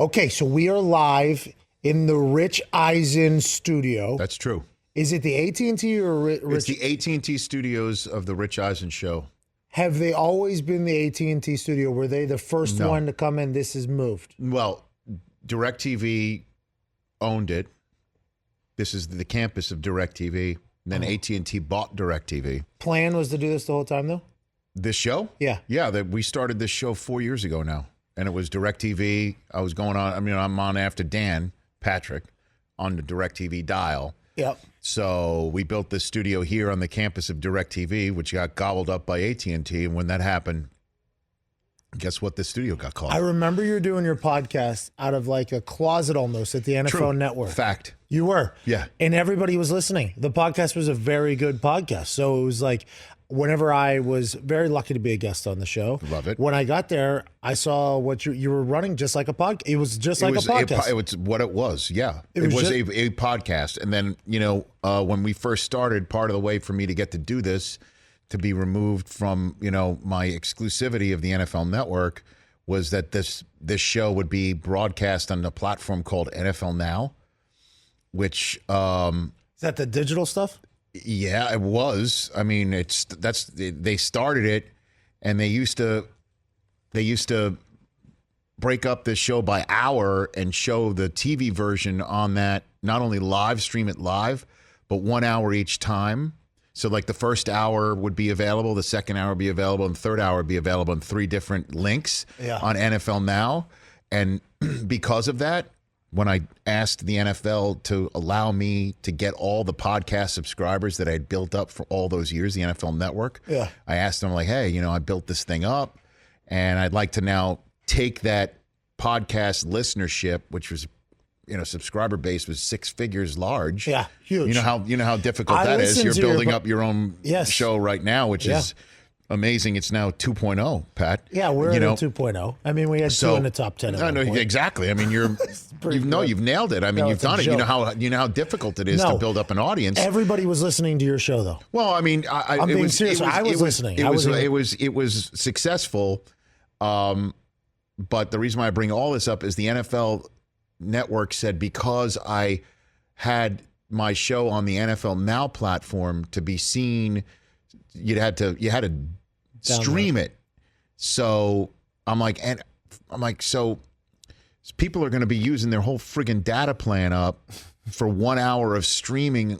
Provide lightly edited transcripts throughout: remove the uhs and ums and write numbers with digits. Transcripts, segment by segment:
Okay, so we are live in the Rich Eisen studio. That's true. Is it the AT&T or Rich? It's the AT&T studios of the Rich Eisen show. Have they always been the AT&T studio? Were they the first one to come in? This has moved. Well, DirecTV owned it. This is the campus of DirecTV. Then AT&T bought DirecTV. Plan was to do this the whole time, though? This show? Yeah. Yeah, we started this show 4 years ago now. And it was DirecTV. I was going on, I'm on after Dan Patrick on the DirecTV dial. Yep. So we built this studio here on the campus of DirecTV, which got gobbled up by AT&T. And when that happened, guess what? The studio got called. I remember you were doing your podcast out of like a closet almost at the NFL True. Network. Fact. You were. Yeah. And everybody was listening. The podcast was a very good podcast. So it was like, whenever I was very lucky to be a guest on the show. Love it. When I got there, I saw what you were running just like a podcast. It was just like a podcast. It was what it was. Yeah. It was a podcast. And then, when we first started, part of the way for me to get to do this, to be removed from, my exclusivity of the NFL Network, was that this show would be broadcast on a platform called NFL Now, which is that the digital stuff? Yeah, it was. I mean, they started it, and they used to break up this show by hour and show the TV version on that, not only live stream it live, but 1 hour each time. So like the first hour would be available, the second hour would be available, and the third hour would be available on 3 different links on NFL Now. And because of that, when I asked the NFL to allow me to get all the podcast subscribers that I had built up for all those years, the NFL Network, I asked them, like, hey, I built this thing up, and I'd like to now take that podcast listenership, which was, subscriber base was 6 figures large. Yeah, huge. You know how difficult that is. You're building up your own show right now, which is amazing. It's now 2.0, Pat. Yeah, we're at 2.0. I mean, we had 2 in the top 10. No, exactly. I mean, you've nailed it. I mean, you've done it. Joke. You know how difficult it is to build up an audience. Everybody was listening to your show, though. Well, I mean, I'm being serious. I was listening. It was successful. But the reason why I bring all this up is the NFL Network said, because I had my show on the NFL Now platform to be seen, you had to stream it. So I'm like, so people are going to be using their whole friggin' data plan up for 1 hour of streaming.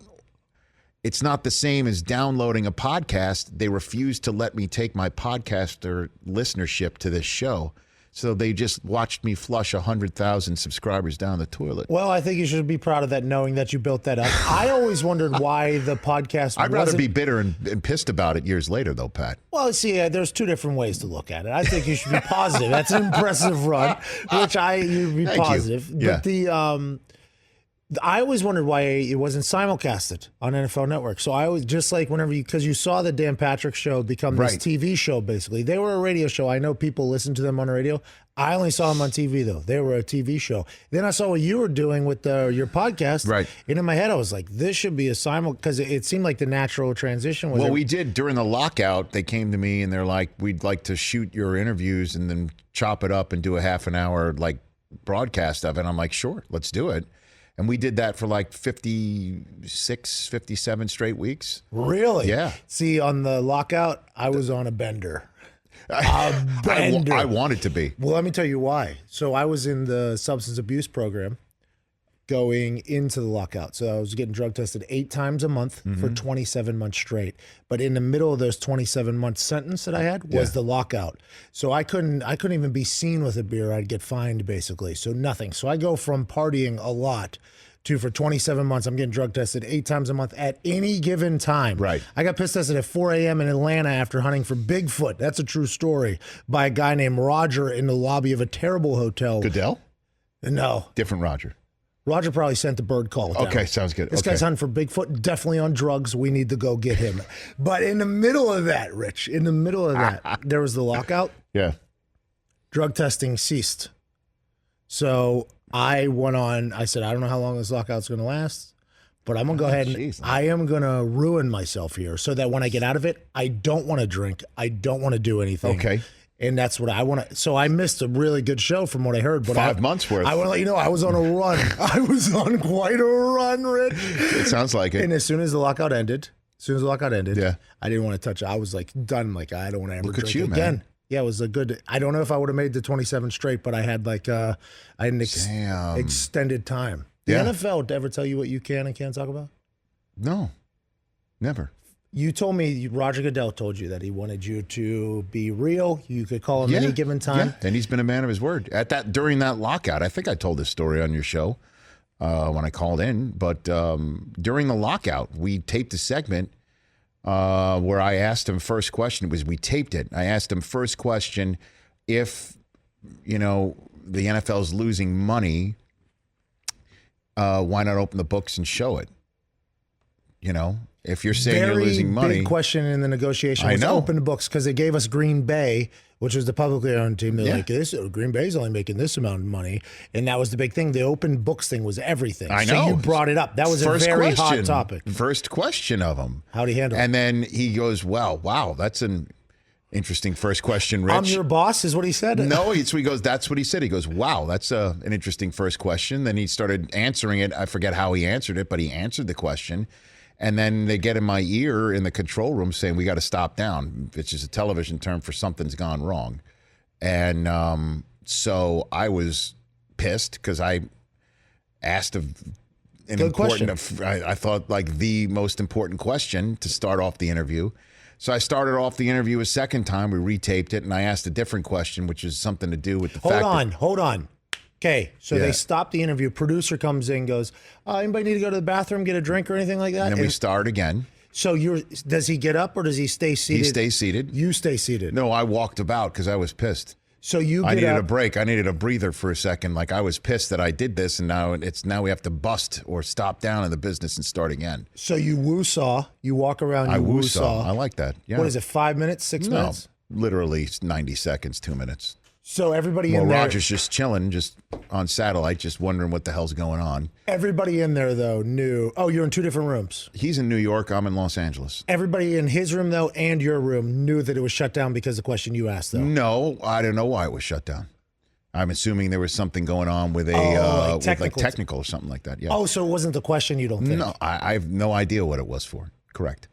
It's not the same as downloading a podcast. They refused to let me take my podcaster listenership to this show. So they just watched me flush 100,000 subscribers down the toilet. Well, I think you should be proud of that, knowing that you built that up. I always wondered why the podcast I'd rather be bitter and pissed about it years later, though, Pat. Well, see, there's 2 different ways to look at it. I think you should be positive. That's an impressive run, which you'd be positive. Yeah. But I always wondered why it wasn't simulcasted on NFL Network. So I always, just like because you saw the Dan Patrick show become this TV show, basically. They were a radio show. I know people listen to them on the radio. I only saw them on TV, though. They were a TV show. Then I saw what you were doing with your podcast. Right. And in my head, I was like, this should be a because it seemed like the natural transition was. Well, we did during the lockout. They came to me and they're like, we'd like to shoot your interviews and then chop it up and do a half an hour broadcast of it. I'm like, sure, let's do it. And we did that for 56, 57 straight weeks. Really? Yeah. See, on the lockout, I was on a bender. I wanted to be. Well, let me tell you why. So I was in the substance abuse program going into the lockout. So I was getting drug tested 8 times a month for 27 months straight. But in the middle of those 27-month sentence that I had was the lockout. So I couldn't even be seen with a beer. I'd get fined, basically. So nothing. So I go from partying a lot to, for 27 months, I'm getting drug tested 8 times a month at any given time. Right. I got piss tested at 4 a.m. in Atlanta after hunting for Bigfoot. That's a true story. By a guy named Roger in the lobby of a terrible hotel. Goodell? No. Different Roger. Roger probably sent the bird call down. Okay, sounds good. This guy's hunting for Bigfoot, definitely on drugs. We need to go get him. But in the middle of that, Rich, there was the lockout. Yeah. Drug testing ceased. So I went on, I said, I don't know how long this lockout's going to last, but I'm going to go ahead and I am going to ruin myself here so that when I get out of it, I don't want to drink. I don't want to do anything. Okay. And that's what I want to. So I missed a really good show from what I heard. But 5 months worth. I want to let you know I was on a run. I was on quite a run, Rich. It sounds like it. And as soon as the lockout ended, Yeah. I didn't want to touch it. I was like done. Like I don't want to ever Look at drink you, again. man. Yeah, it was a good. I don't know if I would have made the 27 straight, but I had like I had an extended time. The Yeah. NFL ever tell you what you can and can't talk about? No, never. You told me Roger Goodell told you that he wanted you to be real. You could call him any given time. Yeah, and he's been a man of his word. During that lockout, I think I told this story on your show when I called in. But during the lockout, we taped a segment where I asked him first question. We taped it. I asked him first question, if the NFL's losing money, why not open the books and show it? If you're saying you're losing money. Big question in the negotiation was I know. open the books because they gave us Green Bay, which was the publicly owned team. They're like, Green Bay's only making this amount of money. And that was the big thing. The open books thing was everything. I know. So you brought it up. That was First a very question. hot topic. First question of him. How'd he handle it? And then he goes, wow, that's an interesting first question, Rich. I'm your boss is what he said? No, he goes, that's what he said. He goes, wow, that's an interesting first question. Then he started answering it. I forget how he answered it, but he answered the question. And then they get in my ear in the control room saying, we got to stop down, which is a television term for something's gone wrong. And so I was pissed because I asked I thought like the most important question to start off the interview. So I started off the interview a second time. We retaped it, and I asked a different question, which is something to do with the fact Hold on. Okay, so they stop the interview. Producer comes in, goes, anybody need to go to the bathroom, get a drink or anything like that? And then we start again. So does he get up or does he stay seated? He stays seated. You stay seated. No, I walked about because I was pissed. So you I get needed up. a break. I needed a breather for a second. Like I was pissed that I did this, and now we have to bust or stop down in the business and start again. So you woo-saw. You walk around, you I woo-saw. I like that. Yeah. What is it, 5 minutes, 6 minutes? Literally 90 seconds, 2 minutes. So everybody in there. Roger's just chilling, just on satellite, just wondering what the hell's going on. Everybody in there, though, knew. Oh, you're in two different rooms. He's in New York. I'm in Los Angeles. Everybody in his room, though, and your room knew that it was shut down because of the question you asked, though. No, I don't know why it was shut down. I'm assuming there was something going on with technical or something like that. Yeah. Oh, so it wasn't the question, you don't think? No, I have no idea what it was for. Correct.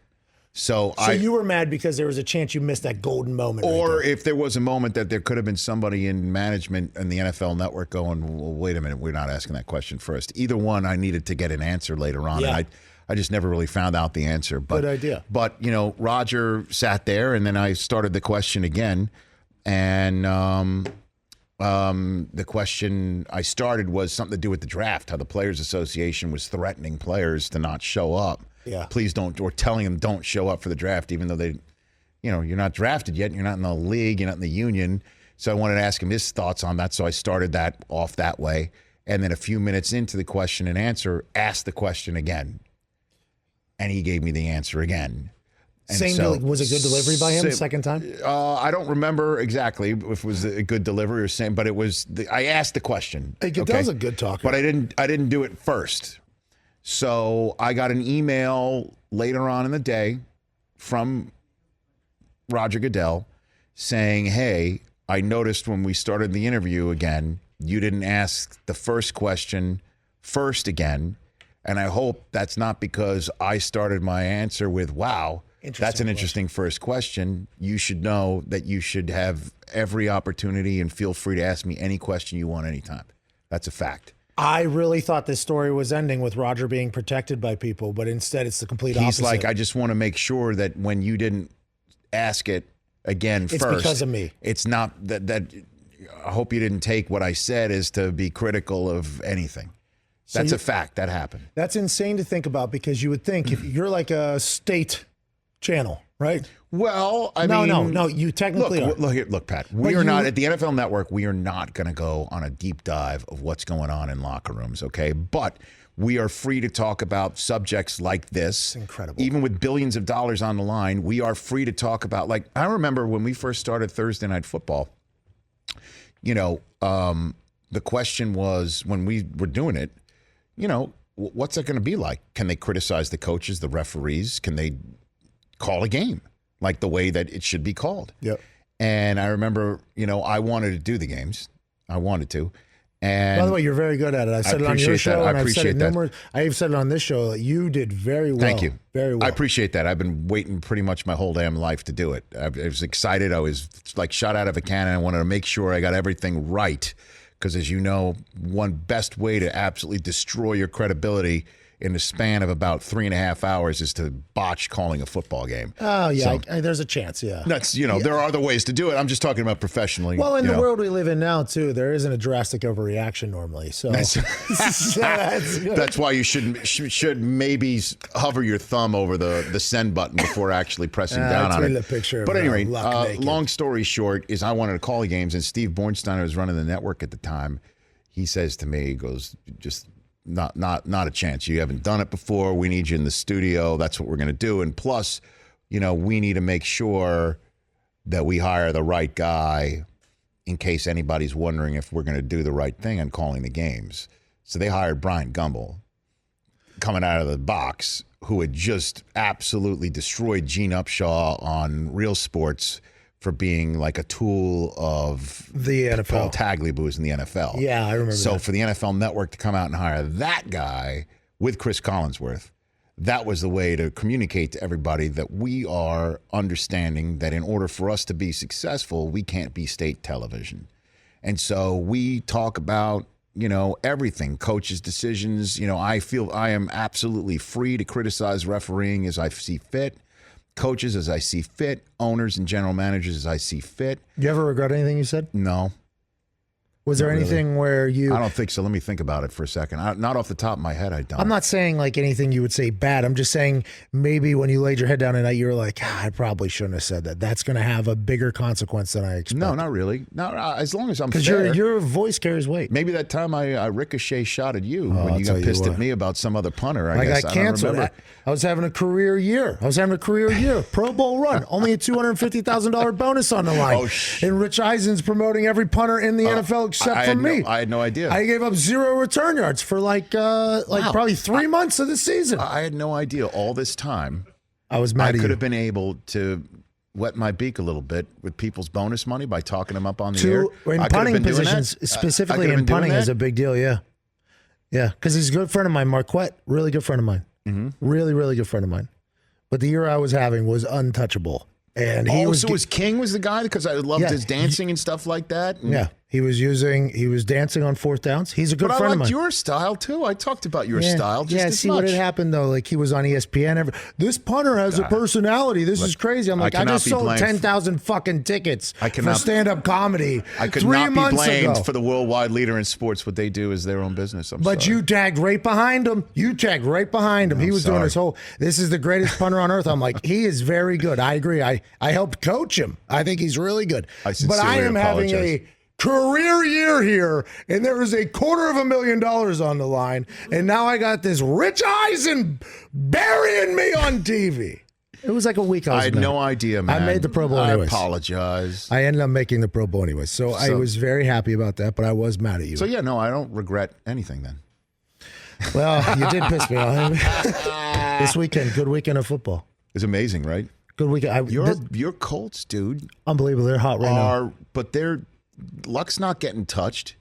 So you were mad because there was a chance you missed that golden moment. Or right there. if there was a moment that there could have been somebody in management and the NFL Network going, well, wait a minute, we're not asking that question first. Either one, I needed to get an answer later on. Yeah. And I just never really found out the answer. But, Good idea. But, Roger sat there, and then I started the question again. And the question I started was something to do with the draft, how the Players Association was threatening players to not show up. Yeah. Please don't, or telling them don't show up for the draft, even though you're not drafted yet, you're not in the league, you're not in the union. So I wanted to ask him his thoughts on that. So I started that off that way. And then a few minutes into the question and answer, asked the question again. And he gave me the answer again. And was it good delivery by him the second time? I don't remember exactly if it was a good delivery or same, but it was. I asked the question. Hey, Goodell's a good talker, but I didn't do it first. So I got an email later on in the day from Roger Goodell saying, "Hey, I noticed when we started the interview again, you didn't ask the first question first again, and I hope that's not because I started my answer with wow." That's an interesting first question. You should know that you should have every opportunity and feel free to ask me any question you want anytime. That's a fact. I really thought this story was ending with Roger being protected by people, but instead it's the complete opposite. He's like, I just want to make sure that when you didn't ask it again first. It's because of me. It's not that I hope you didn't take what I said as to be critical of anything. That's a fact. That happened. That's insane to think about because you would think if you're like a state channel, right? Well, I mean, no. You technically are. Look, Pat. We are not at the NFL Network. We are not going to go on a deep dive of what's going on in locker rooms, okay? But we are free to talk about subjects like this. It's incredible. Even with billions of dollars on the line, we are free to talk about. Like I remember when we first started Thursday Night Football. The question was when we were doing it. What's that going to be like? Can they criticize the coaches, the referees? Can they call a game like the way that it should be called? Yep. And I remember, I wanted to do the games. I wanted to. And by the way, you're very good at it. I said it on your show, and I've said it numerous. I've said it on this show. You did very well. Thank you. Very well. I appreciate that. I've been waiting pretty much my whole damn life to do it. I was excited. I was like shot out of a cannon. I wanted to make sure I got everything right. Because as you know, one best way to absolutely destroy your credibility in the span of about 3.5 hours is to botch calling a football game. Oh, yeah. So, there's a chance, yeah. That's, there are other ways to do it. I'm just talking about professionally. Well, in the world we live in now, too, there isn't a drastic overreaction normally. So that's why you should maybe hover your thumb over the send button before actually pressing down on it. The picture but anyway, naked. Long story short is I wanted to call the games, and Steve Bornsteiner was running the network at the time. He says to me, he goes, just... Not a chance. You haven't done it before. We need you in the studio. That's what we're going to do. And plus, we need to make sure that we hire the right guy in case anybody's wondering if we're going to do the right thing on calling the games. So they hired Brian Gumbel coming out of the box, who had just absolutely destroyed Gene Upshaw on Real Sports for being like a tool of the NFL. Paul Tagliabue's in the NFL. Yeah, I remember So that. for the NFL Network to come out and hire that guy with Chris Collinsworth, that was the way to communicate to everybody that we are understanding that in order for us to be successful, we can't be state television. And so we talk about, everything, coaches' decisions. I feel I am absolutely free to criticize refereeing as I see fit. Coaches as I see fit, owners and general managers as I see fit. You ever regret anything you said? No. Was there anything where you... I don't think so. Let me think about it for a second. Not off the top of my head, I don't. I'm not saying like anything you would say bad. I'm just saying maybe when you laid your head down at night, you were like, I probably shouldn't have said that. That's going to have a bigger consequence than I expected. No, not really. No, as long as I'm fair. Because your voice carries weight. Maybe that time I ricochet shot at you when you got pissed at me about some other punter. I guess got canceled. I was having a career year. Pro Bowl run. Only a $250,000 bonus on the line. And Rich Eisen's promoting every punter in the NFL except for me. I had no idea. I gave up 0 return yards for probably 3 months of the season. I had no idea all this time. I was mad at you. I could have been able to wet my beak a little bit with people's bonus money by talking them up on the air. In punting positions, specifically in punting, is a big deal, yeah. Yeah, because he's a good friend of mine, Marquette, really good friend of mine. Mm-hmm. Really, really good friend of mine. But the year I was having was untouchable. And was King was the guy because I loved his dancing and stuff like that. And yeah, he was dancing on fourth downs. He's a good friend of mine. But I liked your style too. I talked about your style just as see much. What had happened though, like he was on ESPN. This punter has a personality. This is crazy. I'm like, I just sold 10,000 fucking tickets for stand-up comedy. I could not be blamed for the worldwide leader in sports. What they do is their own business. But you tagged right behind him. He was doing his whole, this is the greatest punter on earth. I'm like, he is very good. I agree. I helped coach him. I think he's really good. But I am having a career year here, and there is $250,000 on the line, and now I got this Rich Eisen burying me on TV. It was like a week I had no idea, man. I made the Pro Bowl anyways. I apologize. I ended up making the Pro Bowl anyways, so I was very happy about that, but I was mad at you. So yeah, no, I don't regret anything then. Well, you did piss me off. This weekend, good weekend of football. It's amazing, right? Good weekend. Your Colts, dude. Unbelievable. They're hot right now. But Luck's not getting touched.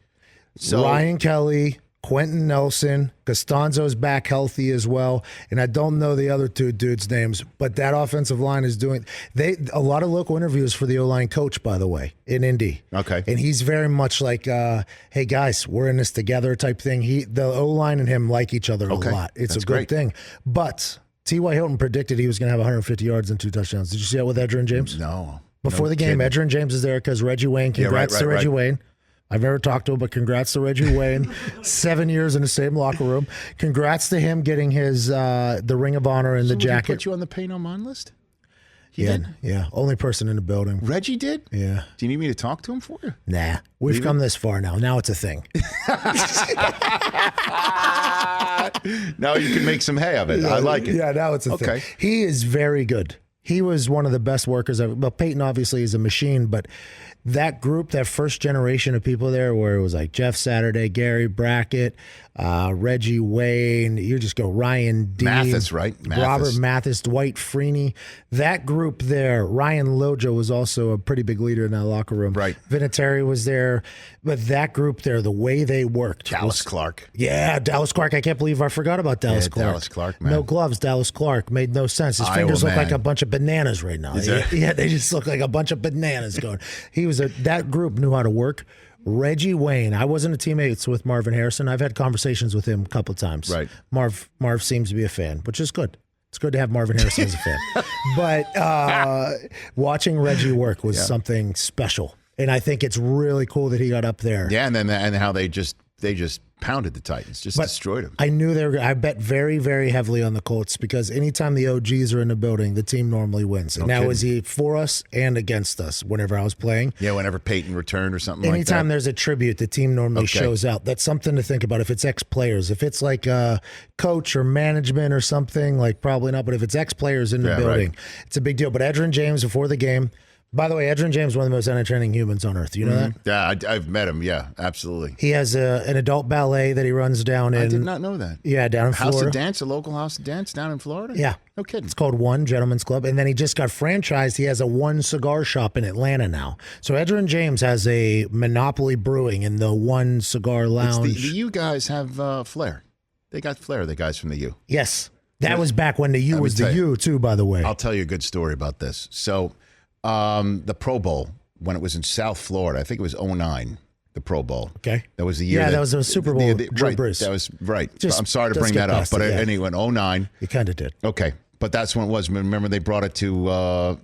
So Ryan Kelly, Quentin Nelson, Costanzo's back healthy as well. And I don't know the other two dudes' names, but that offensive line is doing a lot of local interviews for the O-line coach, by the way, in Indy. Okay. And he's very much like, hey guys, we're in this together type thing. The O-line and him like each other a lot. It's a good thing. But T.Y. Hilton predicted he was going to have 150 yards and 2 touchdowns. Did you see that with Edgerrin James? No. Before the game, Edgerrin James is there because Reggie Wayne. Congrats to Reggie Wayne. I've never talked to him, but congrats to Reggie Wayne. 7 years in the same locker room. Congrats to him getting his the Ring of Honor and the jacket. Did he put you on the pay no mind list? He did? Yeah. Only person in the building. Reggie did? Yeah. Do you need me to talk to him for you? Nah. We've come this far now. Now it's a thing. Now you can make some hay of it. I like it. Yeah, now it's a thing. He is very good. He was one of the best workers ever. Well, Peyton obviously is a machine, but that group, that first generation of people there, where it was like Jeff Saturday, Gary Brackett, Reggie Wayne, you just go Ryan Dean, Mathis, right? Robert Mathis, Dwight Freeney. That group there, Ryan Lojo was also a pretty big leader in that locker room. Right. Vinatieri was there. But that group there, the way they worked. Dallas Clark. Yeah, Dallas Clark. I can't believe I forgot about Dallas Clark. Dallas Clark, man. No gloves, Dallas Clark. Made no sense. His fingers look like a bunch of bananas right now. Yeah, they just look like a bunch of bananas going. That group knew how to work. Reggie Wayne. I wasn't a teammate with Marvin Harrison. I've had conversations with him a couple of times. Right. Marv seems to be a fan, which is good. It's good to have Marvin Harrison as a fan. But watching Reggie work was something special. And I think it's really cool that he got up there. Yeah, and how they just pounded the Titans, destroyed them. I knew I bet very, very heavily on the Colts because anytime the OGs are in the building, the team normally wins. And now is he for us and against us whenever I was playing? Yeah, whenever Peyton returned or something like that. Anytime there's a tribute, the team normally shows out. That's something to think about. If it's ex-players, if it's like a coach or management or something, like probably not. But if it's ex-players in the building, it's a big deal. But Edgerrin James before the game. By the way, Edgerrin James is one of the most entertaining humans on earth. You know that? Yeah, I've met him. Yeah, absolutely. He has an adult ballet that he runs down in. I did not know that. Yeah, down in Florida. House of Dance, a local house of dance down in Florida? Yeah. No kidding. It's called One Gentleman's Club. And then he just got franchised. He has a One cigar shop in Atlanta now. So Edgerrin James has a monopoly brewing in the One Cigar Lounge. The U guys have flair. They got flair, the guys from the U. Yes. That was back when the U was the U, too, by the way. I'll tell you a good story about this. So the Pro Bowl, when it was in South Florida, I think it was 2009, the Pro Bowl. Okay. That was the year. Yeah, that was a Super Bowl. Right, Bruce. that was right. Just, I'm sorry to bring that up, but anyway, 2009. You kind of did. Okay, but that's when it was. Remember, they brought it to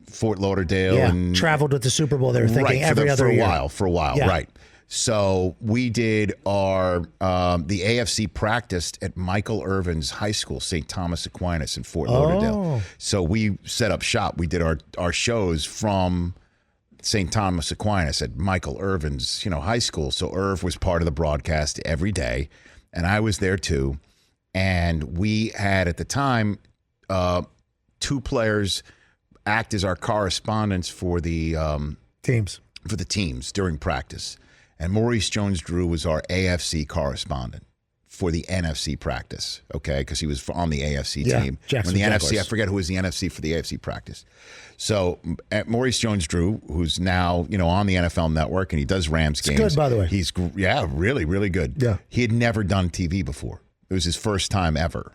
Fort Lauderdale. Yeah, and traveled with the Super Bowl. They were thinking every other year. For a while, right. So we did our the AFC practiced at Michael Irvin's high school, St. Thomas Aquinas in Fort Lauderdale. So we set up shop. We did our shows from St. Thomas Aquinas at Michael Irvin's high school. So Irv was part of the broadcast every day, and I was there too. And we had at the time 2 players act as our correspondents for the teams during practice. And Maurice Jones-Drew was our AFC correspondent for the NFC practice, okay? Because he was on the AFC team. Jackson when the Jaguars. NFC, I forget who was the NFC for the AFC practice. So Maurice Jones-Drew, who's now on the NFL Network, and he does Rams games. Good, by the way. He's really, really good. Yeah. He had never done TV before. It was his first time ever.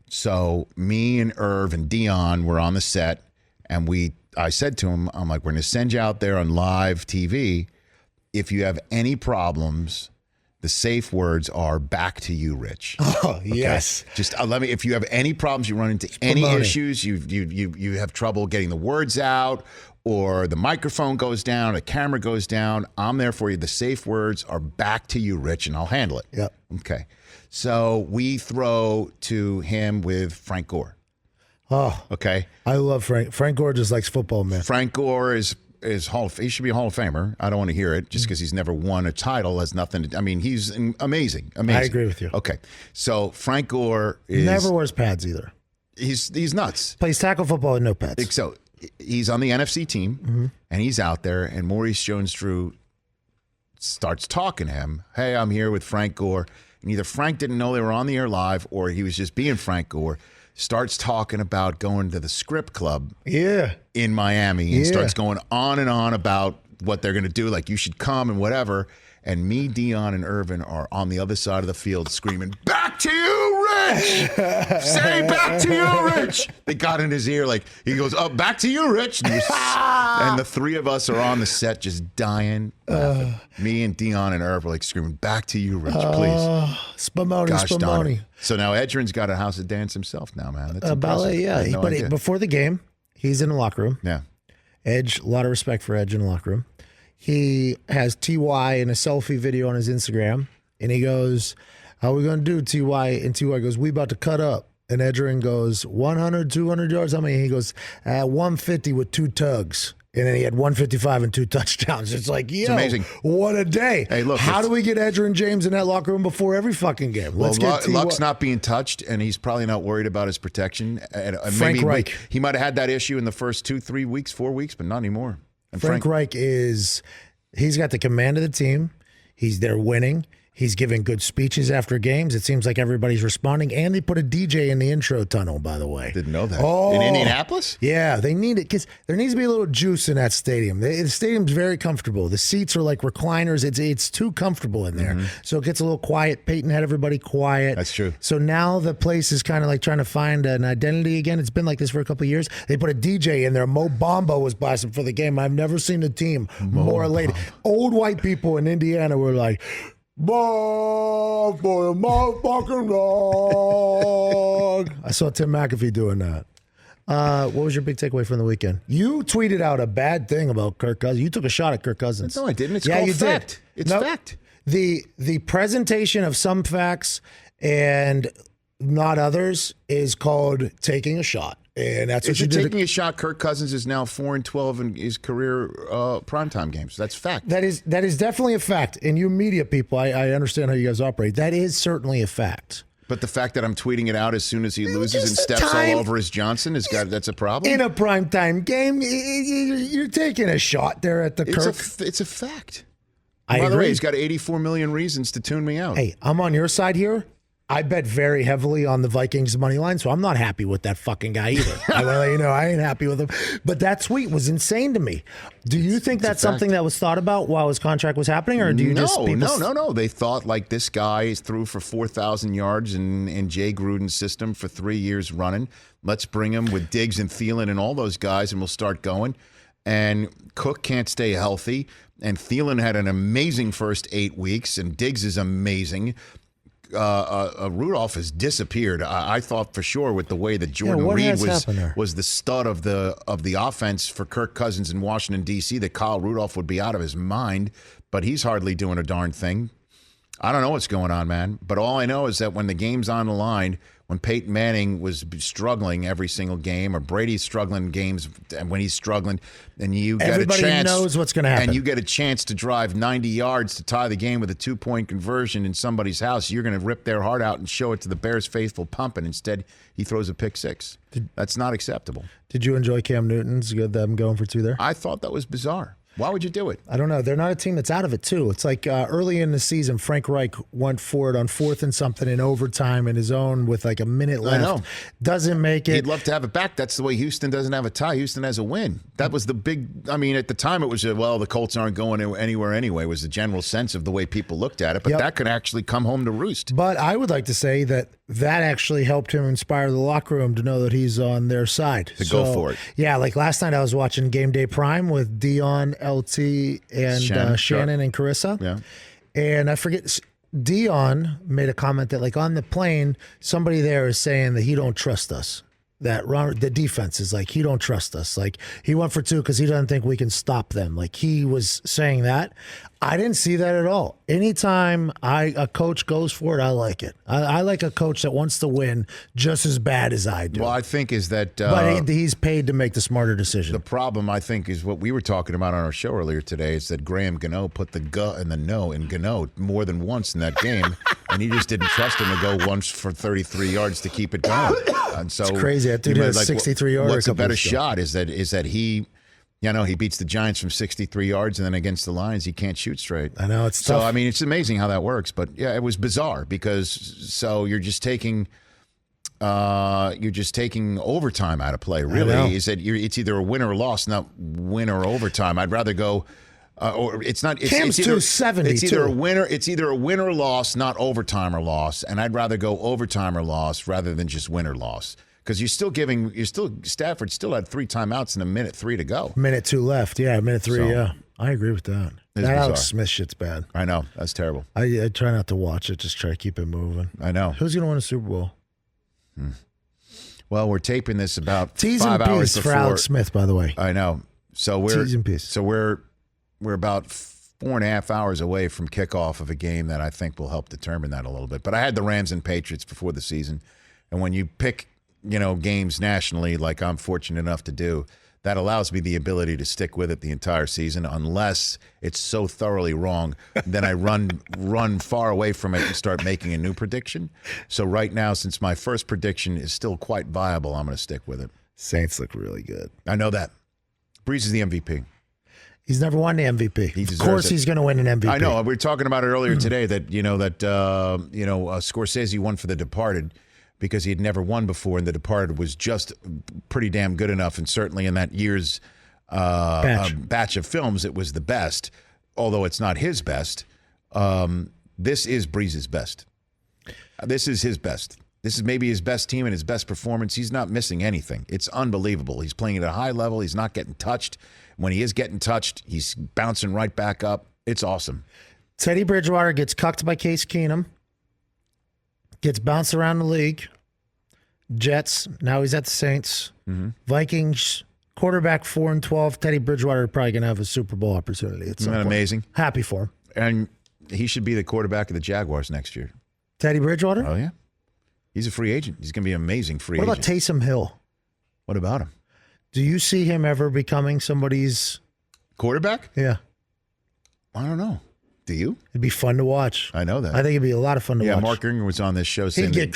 So me and Irv and Dion were on the set, and I said to him, I'm like, we're going to send you out there on live TV. If you have any problems, the safe words are "back to you, Rich." Oh, okay? yes. Just let me. If you have any problems, you run into any issues, you have trouble getting the words out, or the microphone goes down, a camera goes down, I'm there for you. The safe words are "back to you, Rich," and I'll handle it. Yep. Okay. So we throw to him with Frank Gore. Oh, okay. I love Frank. Frank Gore just likes football, man. Frank Gore is he should be a Hall of Famer. I don't want to hear it just because he's never won a title has nothing to. I mean, he's amazing. I agree with you. Okay, so Frank Gore never wears pads either. He's nuts. Plays tackle football with no pads. So he's on the NFC team and he's out there, and Maurice Jones-Drew starts talking to him. Hey, I'm here with Frank Gore, and either Frank didn't know they were on the air live or he was just being Frank Gore. Starts talking about going to the Script Club in Miami and starts going on and on about what they're going to do, like you should come and whatever. And me, Dion, and Irvin are on the other side of the field screaming, "Back to you, Rich! Say back to you, Rich!" They got in his ear like, he goes, "Oh, back to you, Rich!" And the 3 of us are on the set just dying. Me and Dion and Irv are like screaming, "Back to you, Rich, please." Spumoni. So now Edgerrin's got a house of dance himself now, man. That's ballet, impressive. Before the game, he's in the locker room. Yeah. Edge, a lot of respect for Edge in the locker room. He has T.Y. in a selfie video on his Instagram, and he goes, "How are we going to do, T.Y.?" And T.Y. goes, "We about to cut up." And Edgerrin goes, 100, 200 yards. How many? He goes, 150 with 2 tugs. And then he had 155 and 2 touchdowns. It's like, yo, it's amazing. What a day. Hey, look, how do we get Edgerrin James in that locker room before every fucking game? Let's get Luck's not being touched, and he's probably not worried about his protection. Frank Reich. He might have had that issue in the first 2, 3 weeks, 4 weeks, but not anymore. And Frank Reich he's got the command of the team. He's there winning. He's giving good speeches after games. It seems like everybody's responding. And they put a DJ in the intro tunnel, by the way. Didn't know that. Oh, in Indianapolis? Yeah, they need it because there needs to be a little juice in that stadium. The stadium's very comfortable. The seats are like recliners. It's too comfortable in there. So it gets a little quiet. Peyton had everybody quiet. That's true. So now the place is kind of like trying to find an identity again. It's been like this for a couple of years. They put a DJ in there. Mo Bamba was blasting for the game. I've never seen a team more elated. Old white people in Indiana were like, "Ball for the motherfucking dog." I saw Tim McAfee doing that. What was your big takeaway from the weekend? You tweeted out a bad thing about Kirk Cousins. You took a shot at Kirk Cousins. No, I didn't. It's called fact. It's fact. The presentation of some facts and not others is called taking a shot. And that's what you did. Taking a shot. Kirk Cousins is now 4-12 in his career primetime games. That's fact. That is definitely a fact. And you media people, I understand how you guys operate. That is certainly a fact. But the fact that I'm tweeting it out as soon as he loses and steps all over his Johnson that's a problem. In a primetime game, you're taking a shot there at the Kirk. It's a fact. By the way, he's got 84 million reasons to tune me out. Hey, I'm on your side here. I bet very heavily on the Vikings money line, so I'm not happy with that fucking guy either. I want to let you know, I ain't happy with him. But that tweet was insane to me. Do you think that's something that was thought about while his contract was happening, or do you No. They thought like this guy threw for 4,000 yards in Jay Gruden's system for 3 years running. Let's bring him with Diggs and Thielen and all those guys, and we'll start going. And Cook can't stay healthy, and Thielen had an amazing first 8 weeks, and Diggs is amazing. Rudolph has disappeared. I thought for sure with the way that Jordan Reed was the stud of the offense for Kirk Cousins in Washington, D.C., that Kyle Rudolph would be out of his mind, but he's hardly doing a darn thing. I don't know what's going on, man, but all I know is that when the game's on the line, when Peyton Manning was struggling every single game, or Brady's struggling games, and when he's struggling, and you get everybody a chance, knows what's going to happen, and you get a chance to drive 90 yards to tie the game with a 2-point conversion in somebody's house, you're going to rip their heart out and show it to the Bears faithful pumping. Instead, he throws a pick six. That's not acceptable. Did you enjoy Cam Newton's them going for 2 there? I thought that was bizarre. Why would you do it? I don't know. They're not a team that's out of it, too. It's like early in the season, Frank Reich went for it on 4th and something in overtime in his own with like a minute left. I know. Doesn't make it. He'd love to have it back. That's the way Houston doesn't have a tie. Houston has a win. That was the big, at the time it was, the Colts aren't going anywhere anyway, was the general sense of the way people looked at it. But that could actually come home to roost. But I would like to say that actually helped him inspire the locker room to know that he's on their side. Go for it. Yeah, like last night I was watching Game Day Prime with Dion, LT, and Shannon and Carissa. Yeah. And I forget, Dion made a comment that like on the plane, somebody there is saying that he don't trust us. That the defense is like, he don't trust us. Like he went for 2 because he doesn't think we can stop them. Like he was saying that. I didn't see that at all. Anytime a coach goes for it, I like it. I like a coach that wants to win just as bad as I do. Well, I think is that... but he's paid to make the smarter decision. The problem, I think, is what we were talking about on our show earlier today, is that Graham Gano put the "g" and the "no" in Gano more than once in that game, and he just didn't trust him to go once for 33 yards to keep it going. And so it's crazy. That dude had a 63-yarder. What's a better shot is that he... he beats the Giants from 63 yards, and then against the Lions, he can't shoot straight. I know, it's tough. So, it's amazing how that works. But, yeah, it was bizarre because you're just taking overtime out of play, really. Is that it's either a win or a loss, not win or overtime. I'd rather go or it's not. Cam's 270. It's either a winner. It's either a win or loss, not overtime or loss. And I'd rather go overtime or loss rather than just win or loss. Because Stafford still had 3 timeouts and a minute 3 to go. Minute 2 left. Yeah, minute 3. So, yeah, I agree with that. That Alex Smith shit's bad. I know. That's terrible. I try not to watch it. Just try to keep it moving. I know. Who's going to win a Super Bowl? Well, we're taping this about T's 5 and hours P's before. for Alex Smith, by the way. I know. So we're T's and P's. So we're about 4.5 hours away from kickoff of a game that I think will help determine that a little bit. But I had the Rams and Patriots before the season, and when you pick games nationally, like I'm fortunate enough to do, that allows me the ability to stick with it the entire season, unless it's so thoroughly wrong, then I run far away from it and start making a new prediction. So right now, since my first prediction is still quite viable, I'm going to stick with it. Saints look really good. I know that. Breeze is the MVP. He's never won the MVP. He Of deserves course it. he's going to win an MVP. I know. We were talking about it earlier today that, Scorsese won for The Departed because he had never won before, and The Departed was just pretty damn good enough. And certainly in that year's batch of films, it was the best, although it's not his best. This is Breeze's best. This is his best. This is maybe his best team and his best performance. He's not missing anything. It's unbelievable. He's playing at a high level. He's not getting touched. When he is getting touched, he's bouncing right back up. It's awesome. Teddy Bridgewater gets cucked by Case Keenum. Gets bounced around the league. Jets. Now he's at the Saints. Mm-hmm. Vikings. Quarterback 4-12. Teddy Bridgewater probably going to have a Super Bowl opportunity. Isn't that amazing? Happy for him. And he should be the quarterback of the Jaguars next year. Teddy Bridgewater? Oh, yeah. He's a free agent. He's going to be an amazing free agent. agent. What about Taysom Hill? What about him? Do you see him ever becoming somebody's quarterback? Yeah. I don't know. Do you? It'd be fun to watch. I know that. I think it'd be a lot of fun to watch. Yeah, Mark Ingram was on this show saying he'd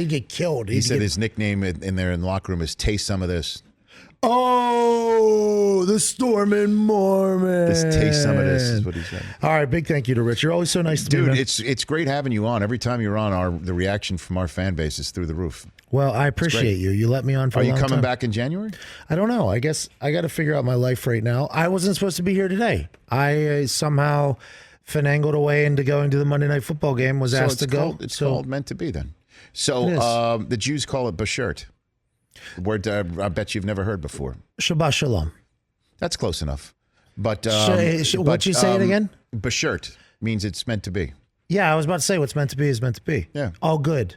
get killed. He said his nickname in there in the locker room is "Taste Some of This." Oh, the Stormin' Mormon. This taste some of this is what he said. All right, big thank you to Rich. You're always so nice to me, man. It's great having you on. Every time you're on, the reaction from our fan base is through the roof. Well, I appreciate you. You let me on for a long time. Are you coming back in January? I don't know. I guess I got to figure out my life right now. I wasn't supposed to be here today. I somehow finagled away into going to the Monday Night Football game, was asked to go. It's called meant to be then. So the Jews call it bashert. A word I bet you've never heard before. Shabbat shalom. That's close enough. But what'd you say it again? Bashert means it's meant to be. Yeah, I was about to say what's meant to be is meant to be. Yeah. All good.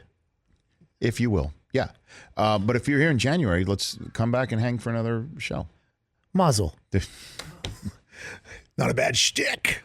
If you will. Yeah. But if you're here in January, let's come back and hang for another show. Mazel. Not a bad shtick.